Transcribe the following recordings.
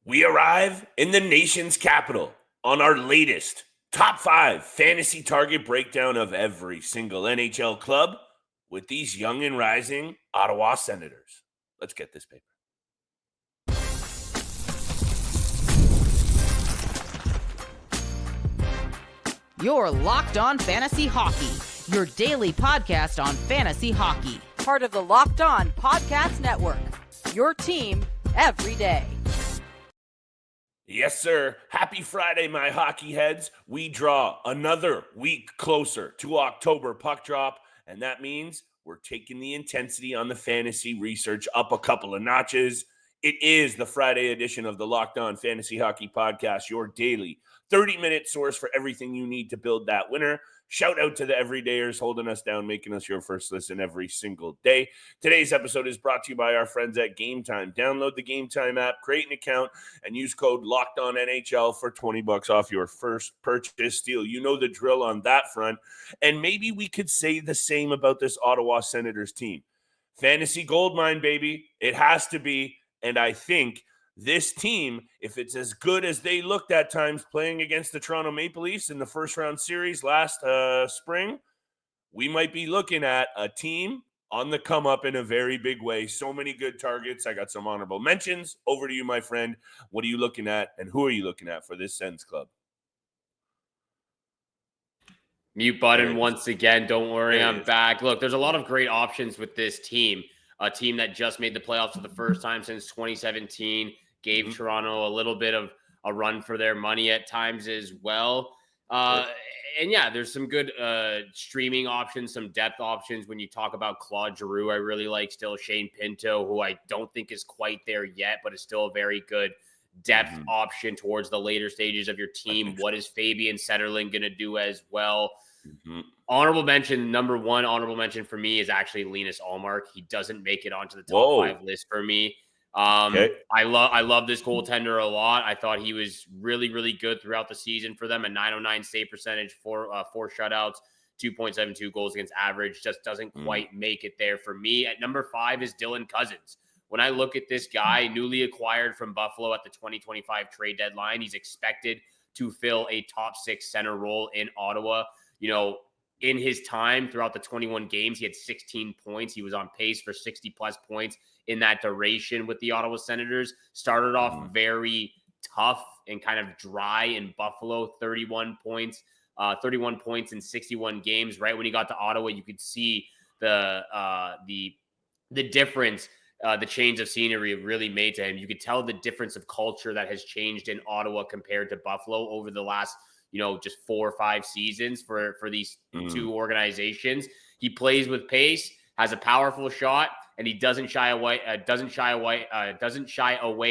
We arrive in the nation's capital on our latest top 5 fantasy target breakdown of every single NHL club with these young and rising Ottawa Senators. Let's get this paper. You're Locked On Fantasy Hockey, your daily podcast on fantasy hockey. Part of the Locked On Podcast Network, your team every day. Yes, sir. Happy Friday, my hockey heads. We draw another week closer to October puck drop, and that means we're taking the intensity on the fantasy research up a couple of notches. It is the Friday edition of the Locked On Fantasy Hockey Podcast, your daily 30-minute source for everything you need to build that winner. Shout out to the everydayers holding us down, making us your first listen every single day. Today's episode is brought to you by our friends at Game Time. Download the Game Time app, create an account, and use code LOCKEDONNHL for $20 off your first purchase. Steele, you know the drill on that front. And maybe we could say the same about this Ottawa Senators team. Fantasy goldmine, baby. It has to be. And I think this team, if it's as good as they looked at times playing against the Toronto Maple Leafs in the first round series last spring, we might be looking at a team on the come up in a very big way. So many good targets. I got some honorable mentions. Over to you, my friend. What are you looking at, and who are you looking at for this Sens club? Mute button once again. Don't worry, I'm back. Look, there's a lot of great options with this team. A team that just made the playoffs for the first time since 2017, gave Toronto a little bit of a run for their money at times as well. And yeah, there's some good streaming options, some depth options. When you talk about Claude Giroux, I really like still Shane Pinto, who I don't think is quite there yet, but is still a very good depth option towards the later stages of your team. What is Fabian Setterling going to do as well? Honorable mention, number one honorable mention for me is actually Linus Ullmark. He doesn't make it onto the top 5 list for me. I love this goaltender a lot. I thought he was really, really good throughout the season for them. A 909 save percentage, four shutouts, 2.72 goals against average. Just doesn't quite make it there for me. At number 5 is Dylan Cozens. When I look at this guy, newly acquired from Buffalo at the 2025 trade deadline, he's expected to fill a top 6 center role in Ottawa. You know, in his time throughout the 21 games, he had 16 points. He was on pace for 60-plus points in that duration with the Ottawa Senators. Started off very tough and kind of dry in Buffalo, 31 points in 61 games. Right when he got to Ottawa, you could see the difference the change of scenery really made to him. You could tell the difference of culture that has changed in Ottawa compared to Buffalo over the last just 4 or 5 seasons for these two organizations. He plays with pace, has a powerful shot, and he doesn't shy away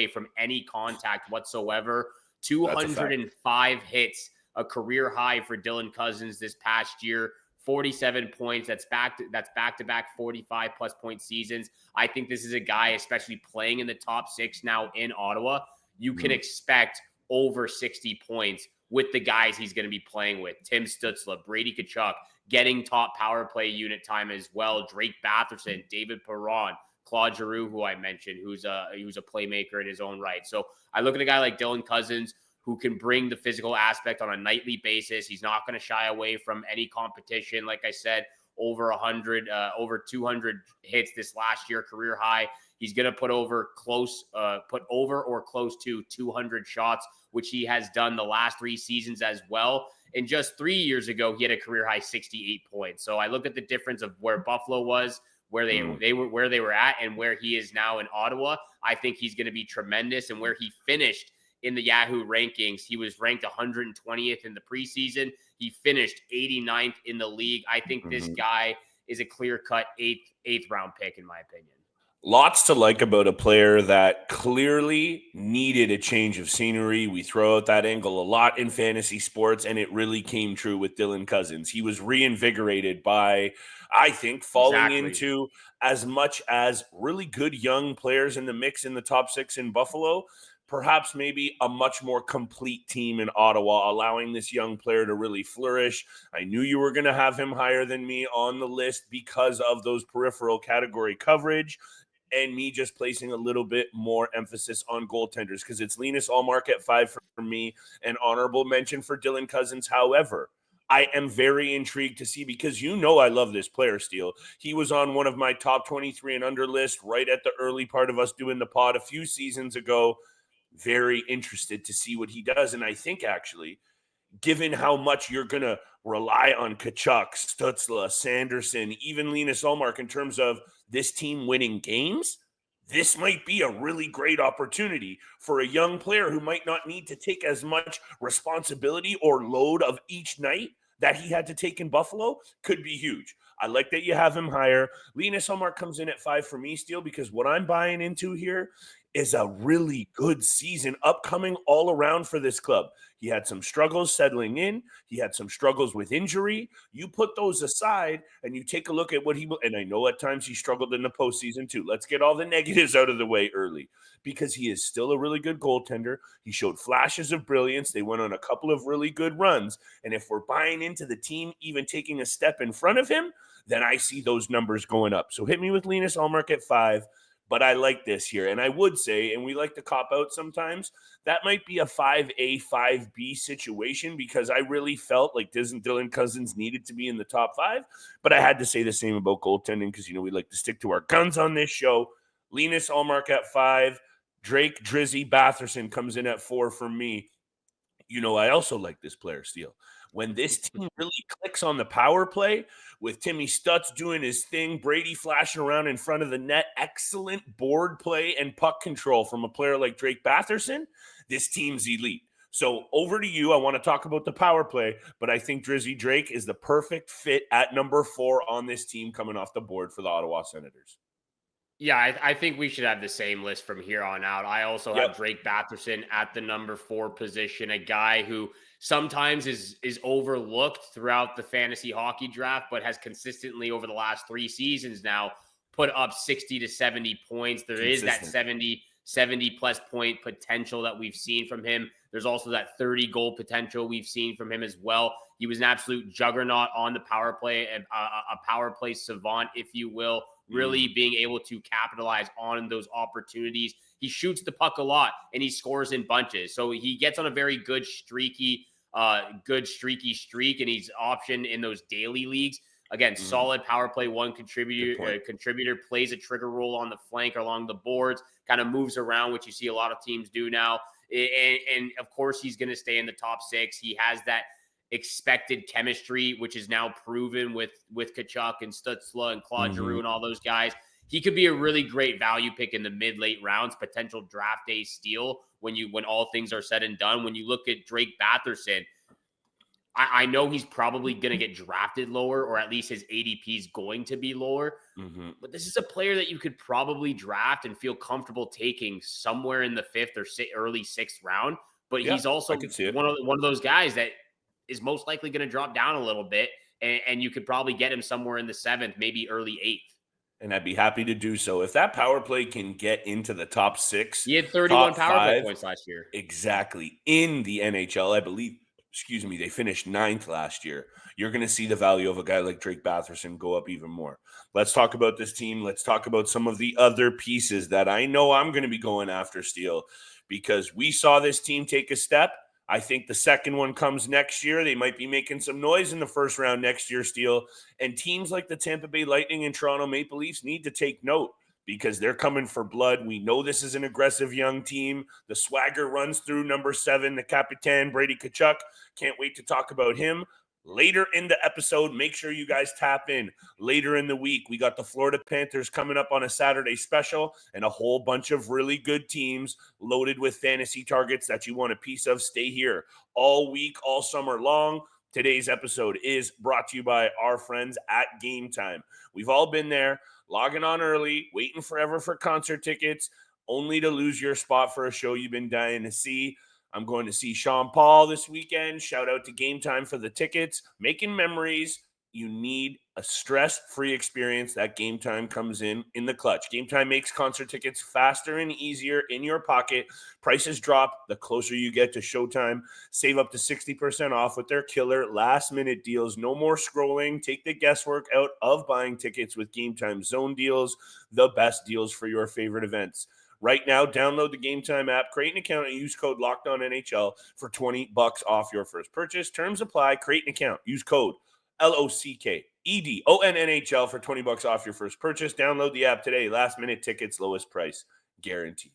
from any contact whatsoever. 205 hits, a career high for Dylan Cozens this past year. 47 points. That's back-to-back 45-plus point seasons. I think this is a guy, especially playing in the top 6 now in Ottawa, you can expect over 60 points with the guys he's going to be playing with. Tim Stützle, Brady Tkachuk, getting top power play unit time as well. Drake Batherson, David Perron, Claude Giroux, who I mentioned, who's a playmaker in his own right. So I look at a guy like Dylan Cozens, who can bring the physical aspect on a nightly basis. He's not going to shy away from any competition. Like I said, over 200 hits this last year, career high. He's going to put over or close to 200 shots, which he has done the last 3 seasons as well. And just 3 years ago, he had a career high 68 points. So I look at the difference of where Buffalo was, where they were at, and where he is now in Ottawa. I think he's going to be tremendous. And where he finished in the Yahoo rankings, he was ranked 120th in the preseason. He finished 89th in the league. I think this guy is a clear-cut eighth round pick, in my opinion. Lots to like about a player that clearly needed a change of scenery. We throw out that angle a lot in fantasy sports, and it really came true with Dylan Cozens. He was reinvigorated by, I think, falling into as much as really good young players in the mix in the top 6 in Buffalo, perhaps maybe a much more complete team in Ottawa, allowing this young player to really flourish. I knew you were going to have him higher than me on the list because of those peripheral category coverage. and me just placing a little bit more emphasis on goaltenders because it's Linus Ullmark at 5 for me, an honorable mention for Dylan Cozens. However, I am very intrigued to see because I love this player, Steele. He was on one of my top 23 and under list right at the early part of us doing the pod a few seasons ago. Very interested to see what he does. And I think actually, given how much you're going to rely on Tkachuk, Stutzle, Sanderson, even Linus Ullmark in terms of this team winning games, this might be a really great opportunity for a young player who might not need to take as much responsibility or load of each night that he had to take in Buffalo. Could be huge. I like that you have him higher. Linus Ullmark comes in at 5 for me, Steele, because what I'm buying into here is a really good season upcoming all around for this club. He had some struggles settling in. He had some struggles with injury. You put those aside and you take a look at what and I know at times he struggled in the postseason too. Let's get all the negatives out of the way early because he is still a really good goaltender. He showed flashes of brilliance. They went on a couple of really good runs. And if we're buying into the team even taking a step in front of him, then I see those numbers going up. So hit me with Linus Ullmark at 5. But I like this here. And I would say, and we like to cop out sometimes, that might be a 5A, 5B situation because I really felt like Dylan Cozens needed to be in the top 5. But I had to say the same about goaltending because, we like to stick to our guns on this show. Linus Ullmark at 5. Drake Batherson comes in at 4 for me. I also like this player, Steele. When this team really clicks on the power play with Timmy Stützle doing his thing, Brady flashing around in front of the net, excellent board play and puck control from a player like Drake Batherson, this team's elite. So over to you. I want to talk about the power play, but I think Drizzy Drake is the perfect fit at number 4 on this team coming off the board for the Ottawa Senators. Yeah, I think we should have the same list from here on out. I also have Drake Batherson at the number 4 position, a guy who sometimes is overlooked throughout the fantasy hockey draft, but has consistently over the last 3 seasons now put up 60 to 70 points. There is that 70 plus point potential that we've seen from him. There's also that 30 goal potential we've seen from him as well. He was an absolute juggernaut on the power play, a power play savant, if you will, really being able to capitalize on those opportunities. He shoots the puck a lot and he scores in bunches. So he gets on a very good streaky streak, and he's optioned in those daily leagues. Again, solid power play, one contributor, plays a trigger role on the flank or along the boards, kind of moves around, which you see a lot of teams do now. And of course, he's going to stay in the top 6. He has that expected chemistry, which is now proven with Tkachuk and Stutzle and Claude Giroux and all those guys. He could be a really great value pick in the mid-late rounds, potential draft day steal when all things are said and done. When you look at Drake Batherson, I know he's probably going to get drafted lower, or at least his ADP is going to be lower. But this is a player that you could probably draft and feel comfortable taking somewhere in the 5th or early 6th round. But he's also one of those guys that is most likely going to drop down a little bit, and you could probably get him somewhere in the 7th, maybe early 8th. And I'd be happy to do so. If that power play can get into the top 6. He had 31 power play points last year. Exactly. In the NHL, I believe, they finished 9th last year. You're going to see the value of a guy like Drake Batherson go up even more. Let's talk about this team. Let's talk about some of the other pieces that I know I'm going to be going after, Steele, because we saw this team take a step. I think the second one comes next year. They might be making some noise in the first round next year, Steele. And teams like the Tampa Bay Lightning and Toronto Maple Leafs need to take note because they're coming for blood. We know this is an aggressive young team. The swagger runs through number 7, the Capitan, Brady Tkachuk. Can't wait to talk about him. Later in the episode, make sure you guys tap in. Later in the week, we got the Florida Panthers coming up on a Saturday special and a whole bunch of really good teams loaded with fantasy targets that you want a piece of. Stay here all week, all summer long. Today's episode is brought to you by our friends at Game Time. We've all been there, logging on early, waiting forever for concert tickets, only to lose your spot for a show you've been dying to see. I'm going to see Sean Paul this weekend. Shout out to Game Time for the tickets. Making memories. you need a stress-free experience. That Game Time comes in the clutch. Game Time makes concert tickets faster and easier in your pocket. Prices drop the closer you get to showtime. Save up to 60% off with their killer last-minute deals. No more scrolling. Take the guesswork out of buying tickets with Game Time Zone deals, the best deals for your favorite events. Right now, download the Game Time app, create an account, and use code LOCKEDONNHL for $20 off your first purchase. Terms apply. Create an account. Use code LOCKEDONNHL for $20 off your first purchase. Download the app today. Last minute tickets, lowest price guaranteed.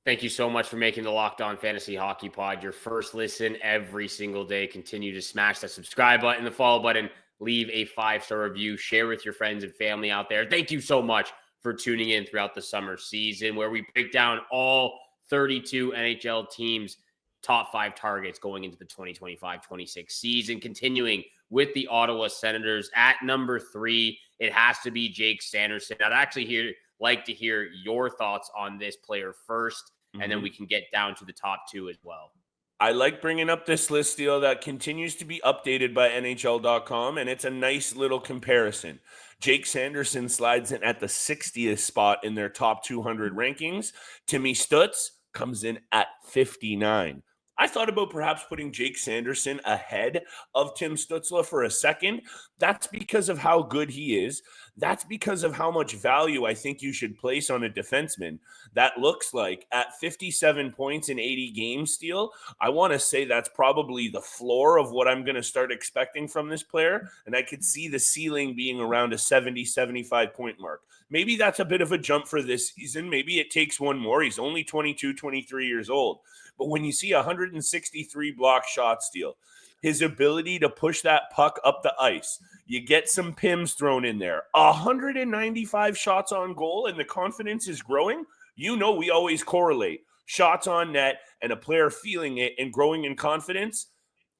Thank you so much for making the Locked On Fantasy Hockey Pod your first listen every single day. Continue to smash that subscribe button, the follow button, leave a 5-star review, share with your friends and family out there. Thank you so much for tuning in throughout the summer season, where we break down all 32 NHL teams' top 5 targets going into the 2025-26 season. Continuing with the Ottawa Senators at number 3, it has to be Jake Sanderson. I'd actually like to hear your thoughts on this player first, and then we can get down to the top 2 as well. I like bringing up this list, deal that continues to be updated by NHL.com, and it's a nice little comparison. Jake Sanderson slides in at the 60th spot in their top 200 rankings. Tim Stützle comes in at 59. I thought about perhaps putting Jake Sanderson ahead of Tim Stützle for a second. That's because of how good he is. That's because of how much value I think you should place on a defenseman. That looks like at 57 points in 80 games, Steele, I want to say that's probably the floor of what I'm going to start expecting from this player. And I could see the ceiling being around a 70, 75 point mark. Maybe that's a bit of a jump for this season. Maybe it takes one more. He's only 22, 23 years old. But when you see 163 block shots, Steele, his ability to push that puck up the ice, you get some PIMs thrown in there, 195 shots on goal, and the confidence is growing. You know, we always correlate shots on net and a player feeling it and growing in confidence.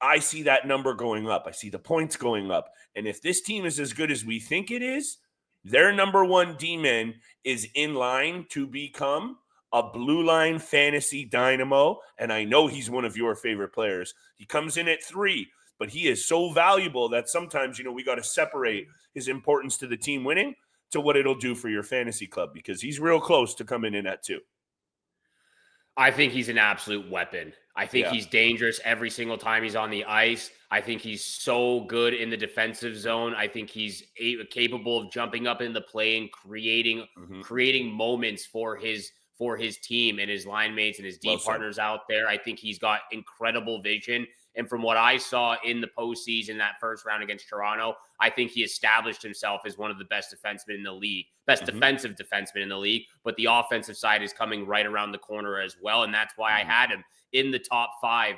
I see that number going up. I see the points going up. And if this team is as good as we think it is, their number one D-man is in line to become a blue line fantasy dynamo, and I know he's one of your favorite players. He comes in at 3, but he is so valuable that sometimes, you know, we got to separate his importance to the team winning to what it'll do for your fantasy club, because he's real close to coming in at 2. I think he's an absolute weapon. I think he's dangerous every single time he's on the ice. I think he's so good in the defensive zone. I think he's capable of jumping up in the play and creating moments for his team and his line mates and his D partners out there. I think he's got incredible vision. And from what I saw in the postseason, that first round against Toronto, I think he established himself as one of the best defensemen in the league, best defensive defenseman in the league. But the offensive side is coming right around the corner as well. And that's why I had him in the top 5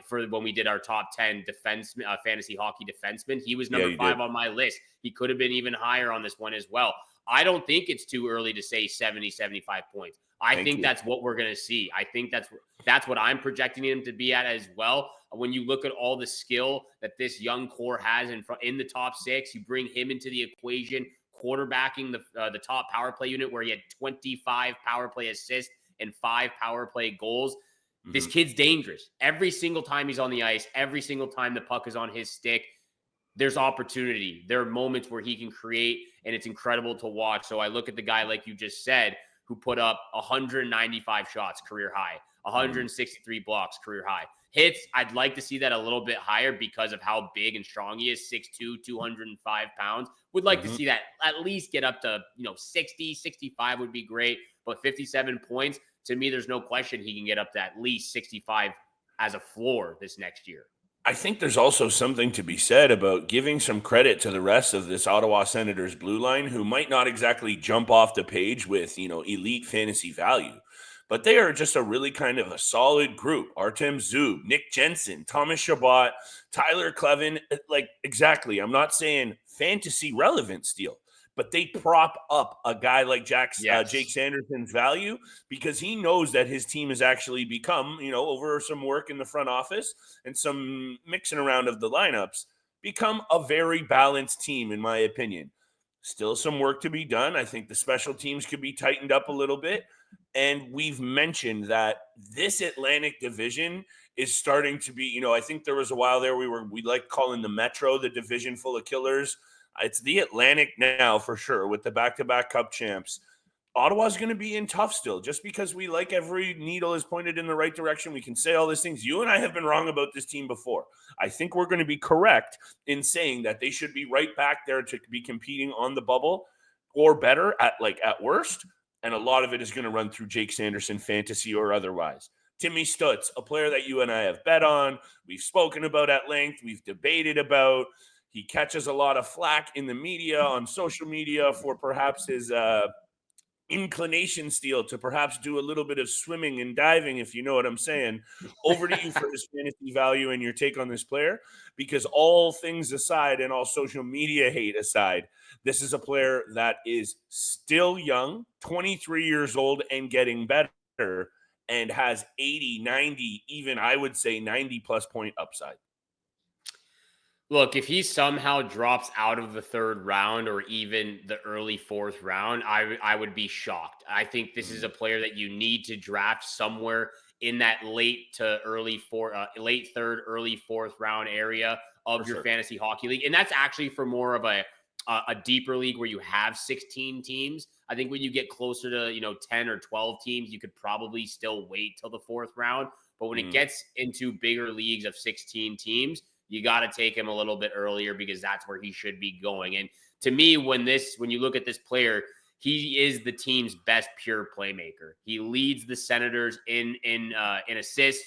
for when we did our top 10 fantasy hockey defensemen. He was number 5 on my list. He could have been even higher on this one as well. I don't think it's too early to say 70, 75 points. I think that's what we're going to see. I think that's what I'm projecting him to be at as well. When you look at all the skill that this young core has in the top 6, you bring him into the equation, quarterbacking the top power play unit where he had 25 power play assists and 5 power play goals. This kid's dangerous. Every single time he's on the ice, every single time the puck is on his stick, there's opportunity. There are moments where he can create, and it's incredible to watch. So I look at the guy, like you just said, who put up 195 shots, career high, 163 blocks, career high. Hits, I'd like to see that a little bit higher because of how big and strong he is, 6'2", 205 pounds. Would like to see that at least get up to, 60, 65 would be great. But 57 points, to me, there's no question he can get up to at least 65 as a floor this next year. I think there's also something to be said about giving some credit to the rest of this Ottawa Senators blue line, who might not exactly jump off the page with, elite fantasy value, but they are just a really kind of a solid group. Artem Zub, Nick Jensen, Thomas Chabot, Tyler Clevin. Exactly. I'm not saying fantasy relevant, Steele, but they prop up a guy like Jake Sanderson's value because he knows that his team has actually become, over some work in the front office and some mixing around of the lineups, become a very balanced team, in my opinion. Still some work to be done. I think the special teams could be tightened up a little bit. And we've mentioned that this Atlantic division is starting to be, I think there was a while there we like calling the Metro the division full of killers. It's the Atlantic now for sure with the back-to-back Cup champs. Ottawa's going to be in tough still, just because we like every needle is pointed in the right direction. We can say all these things. You and I have been wrong about this team before. I think we're going to be correct in saying that they should be right back there to be competing on the bubble or better at worst. And a lot of it is going to run through Jake Sanderson fantasy or otherwise. Timmy Stützle, a player that you and I have bet on. We've spoken about at length. We've debated about. He catches a lot of flack in the media, on social media, for perhaps his inclination steel to perhaps do a little bit of swimming and diving, if you know what I'm saying. Over to you for his fantasy value and your take on this player, because all things aside and all social media hate aside, this is a player that is still young, 23 years old and getting better, and has 80, 90, even I would say 90 plus point upside. Look, if he somehow drops out of the third round or even the early fourth round, I would be shocked. I think this is a player that you need to draft somewhere in that late third, early fourth round area of your fantasy hockey league. And that's actually for more of a deeper league where you have 16 teams. I think when you get closer to, 10 or 12 teams, you could probably still wait till the fourth round. But when it gets into bigger leagues of 16 teams, you got to take him a little bit earlier because that's where he should be going. And to me, when you look at this player, he is the team's best pure playmaker. He leads the Senators in assists.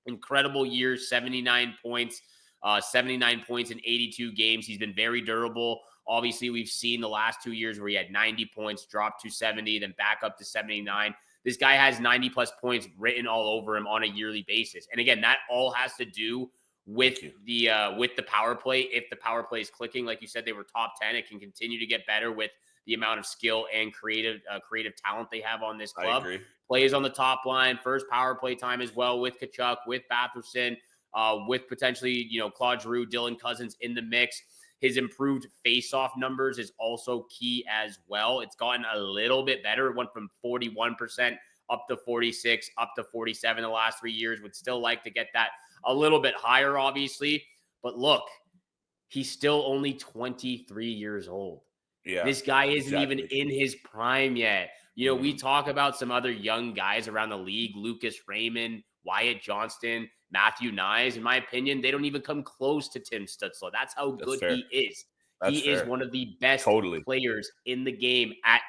Incredible year, 79 points in 82 games. He's been very durable. Obviously, we've seen the last 2 years where he had 90 points, dropped to 70, then back up to 79. This guy has 90 plus points written all over him on a yearly basis. And again, that all has to do with the power play. If the power play is clicking, like you said, they were top 10. It can continue to get better with the amount of skill and creative talent they have on this club. Plays on the top line, first power play time as well with Tkachuk, with Batherson, with potentially Claude Giroux, Dylan Cozens in the mix. His improved face-off numbers is also key as well. It's gotten a little bit better. It went from 41% up to 46, up to 47 the last 3 years. Would still like to get that a little bit higher, obviously. But look, he's still only 23 years old. Yeah, this guy isn't even in his prime yet. We talk about some other young guys around the league, Lucas Raymond, Wyatt Johnston, Matthew Nyes. In my opinion, they don't even come close to Tim Stützle. That's how good he is. He is one of the best players in the game at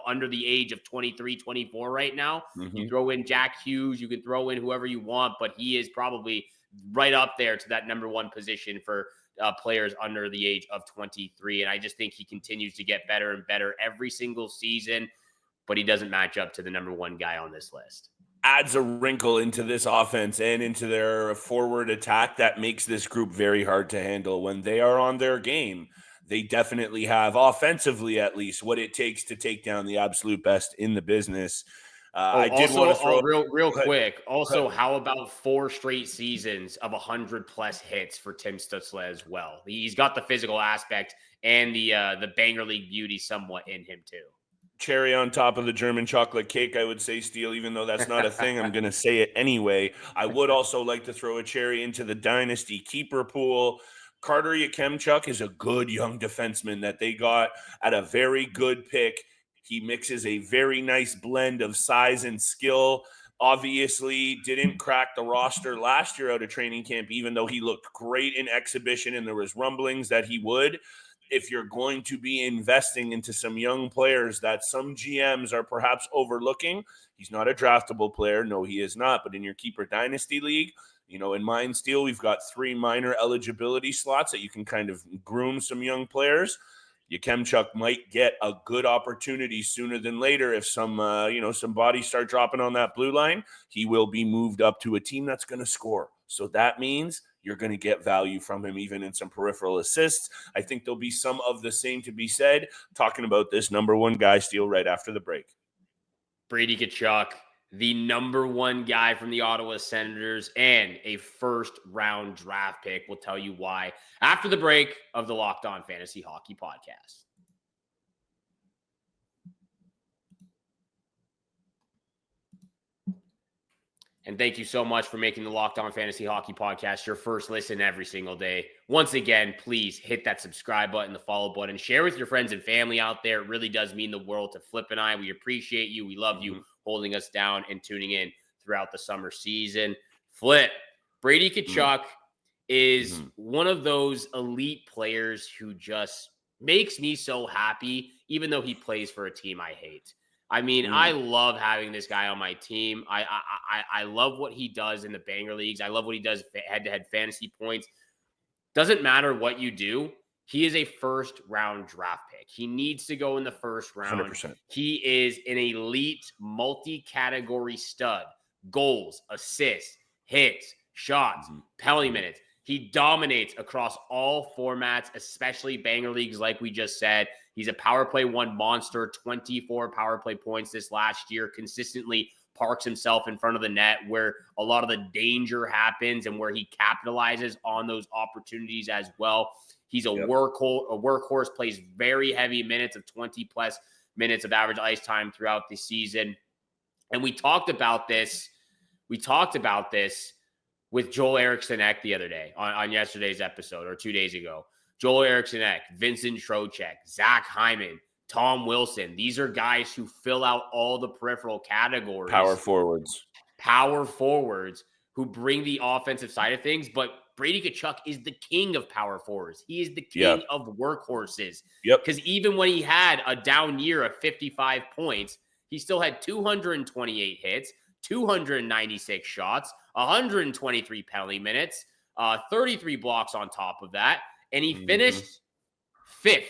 under the age of 23, 24 right now. You throw in Jack Hughes, you can throw in whoever you want, but he is probably right up there to that number one position for players under the age of 23. And I just think he continues to get better and better every single season, but he doesn't match up to the number one guy on this list. Adds a wrinkle into this offense and into their forward attack that makes this group very hard to handle. When they are on their game, they definitely have, offensively at least, what it takes to take down the absolute best in the business. I did want to throw real quick. Also, how about 4 straight seasons of 100 plus hits for Tim Stützle as well? He's got the physical aspect and the banger league beauty somewhat in him too. Cherry on top of the German chocolate cake, I would say, Steele, even though that's not a thing. I'm going to say it anyway. I would also like to throw a cherry into the dynasty keeper pool. Carter Tkachuk is a good young defenseman that they got at a very good pick. He mixes a very nice blend of size and skill. Obviously, didn't crack the roster last year out of training camp, even though he looked great in exhibition and there was rumblings that he would. If you're going to be investing into some young players that some GMs are perhaps overlooking, he's not a draftable player. No, he is not. But in your keeper dynasty league, in mine, Steele, we've got 3 minor eligibility slots that you can kind of groom some young players. Tkachuk might get a good opportunity sooner than later. If some bodies start dropping on that blue line, he will be moved up to a team that's going to score. So that means you're going to get value from him, even in some peripheral assists. I think there'll be some of the same to be said, talking about this number one guy, Steele, right after the break. Brady Tkachuk, the number one guy from the Ottawa Senators and a first-round draft pick. We'll tell you why after the break of the Locked On Fantasy Hockey Podcast. And thank you so much for making the Locked On Fantasy Hockey Podcast your first listen every single day. Once again, please hit that subscribe button, the follow button, share with your friends and family out there. It really does mean the world to Flip and I. We appreciate you. We love you holding us down and tuning in throughout the summer season. Flip, Brady Tkachuk is one of those elite players who just makes me so happy, even though he plays for a team I hate. I mean, I love having this guy on my team. I love what he does in the banger leagues. I love what he does head-to-head fantasy points. Doesn't matter what you do. He is a first-round draft pick. He needs to go in the first round. 100%. He is an elite multi-category stud. Goals, assists, hits, shots, penalty minutes. He dominates across all formats, especially banger leagues, like we just said. He's a power play one monster, 24 power play points this last year, consistently parks himself in front of the net where a lot of the danger happens and where he capitalizes on those opportunities as well. He's a workhorse, plays very heavy minutes of 20-plus minutes of average ice time throughout the season. And we talked about this with Joel Eriksson the other day on yesterday's episode or 2 days ago. Joel Eriksson, Vincent Trocheck, Zach Hyman, Tom Wilson. These are guys who fill out all the peripheral categories. Power forwards who bring the offensive side of things. But Brady Tkachuk is the king of power forwards. He is the king of workhorses. Because even when he had a down year of 55 points, he still had 228 hits, 296 shots, 123 penalty minutes, 33 blocks on top of that. And he finished 5th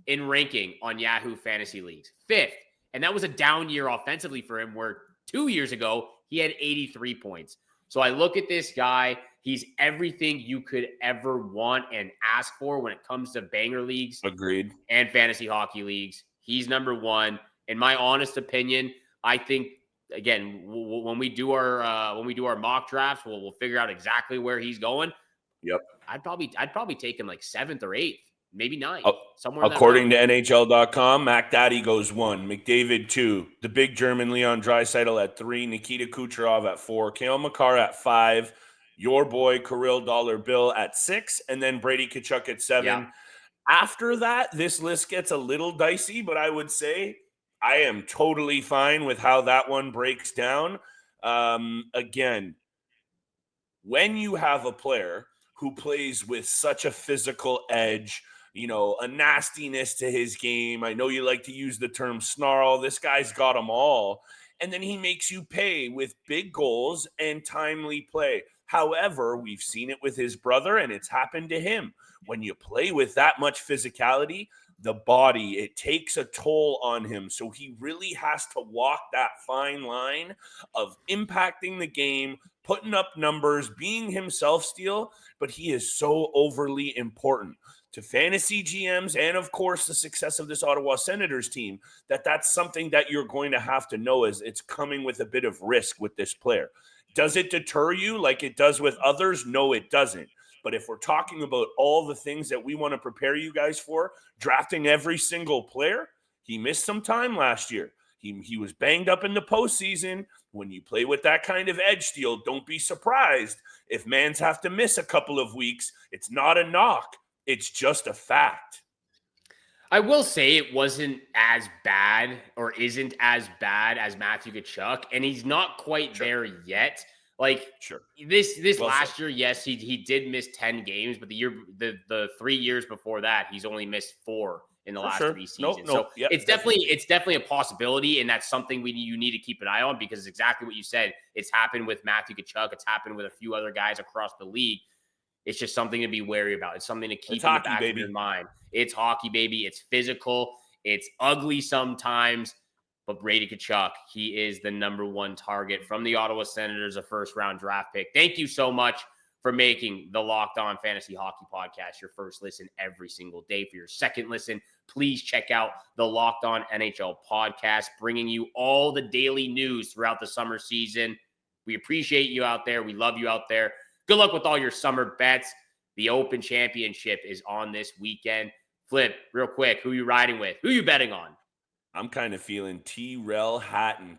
in ranking on Yahoo Fantasy Leagues. 5th. And that was a down year offensively for him, where 2 years ago, he had 83 points. So I look at this guy. He's everything you could ever want and ask for when it comes to banger leagues. Agreed. And fantasy hockey leagues. He's number one. In my honest opinion, I think, again, when we do our mock drafts, we'll figure out exactly where he's going. Yep. I'd probably take him like 7th or 8th, maybe 9th, somewhere. According to NHL.com, Mac Daddy goes 1, McDavid 2, the big German Leon Draisaitl at 3, Nikita Kucherov at 4, Cale Makar at 5, your boy Kirill Dollar Bill at 6, and then Brady Tkachuk at 7. Yeah. After that, this list gets a little dicey, but I would say I am totally fine with how that one breaks down. Again, when you have a player who plays with such a physical edge, a nastiness to his game. I know you like to use the term snarl. This guy's got them all. And then he makes you pay with big goals and timely play. However, we've seen it with his brother, and it's happened to him. When you play with that much physicality, the body, it takes a toll on him. So he really has to walk that fine line of impacting the game, putting up numbers, being himself still, but he is so overly important to fantasy GMs and, of course, the success of this Ottawa Senators team, that's something that you're going to have to know is it's coming with a bit of risk with this player. Does it deter you like it does with others? No, it doesn't. But if we're talking about all the things that we want to prepare you guys for, drafting every single player, he missed some time last year. He was banged up in the postseason. When you play with that kind of edge steel, don't be surprised if mans have to miss a couple of weeks. It's not a knock. It's just a fact. I will say it wasn't as bad or isn't as bad as Matthew Tkachuk, and he's not quite there yet. This last year, yes, he did miss 10 games, but the 3 years before that, he's only missed 4 in the last 3 seasons. It's definitely a possibility, and that's something you need to keep an eye on, because it's exactly what you said. It's happened with Matthew Tkachuk. It's happened with a few other guys across the league. It's just something to be wary about. It's something to keep in the back of your mind. It's hockey, baby. It's physical. It's ugly sometimes. But Brady Tkachuk, he is the number one target from the Ottawa Senators, a first-round draft pick. Thank you so much for making the Locked On Fantasy Hockey Podcast your first listen every single day. For your second listen, please check out the Locked On NHL Podcast, bringing you all the daily news throughout the summer season. We appreciate you out there. We love you out there. Good luck with all your summer bets. The Open Championship is on this weekend. Flip, real quick, who are you riding with? Who are you betting on? I'm kind of feeling Tyrell Hatton.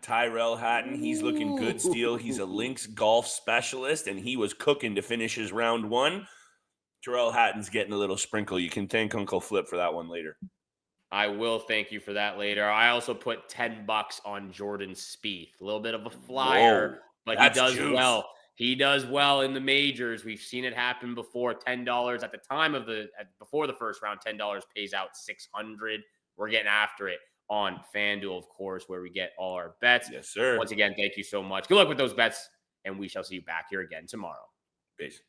He's looking good still. He's a links golf specialist, and he was cooking to finish his round one. Tyrell Hatton's getting a little sprinkle. You can thank Uncle Flip for that one later. I will thank you for that later. I also put $10 on Jordan Spieth. A little bit of a flyer, Whoa, but he that's does juice. well. He does well in the majors. We've seen it happen before. $10 at the time of before the first round, $10 pays out $600. We're getting after it on FanDuel, of course, where we get all our bets. Yes, sir. Once again, thank you so much. Good luck with those bets, and we shall see you back here again tomorrow. Peace.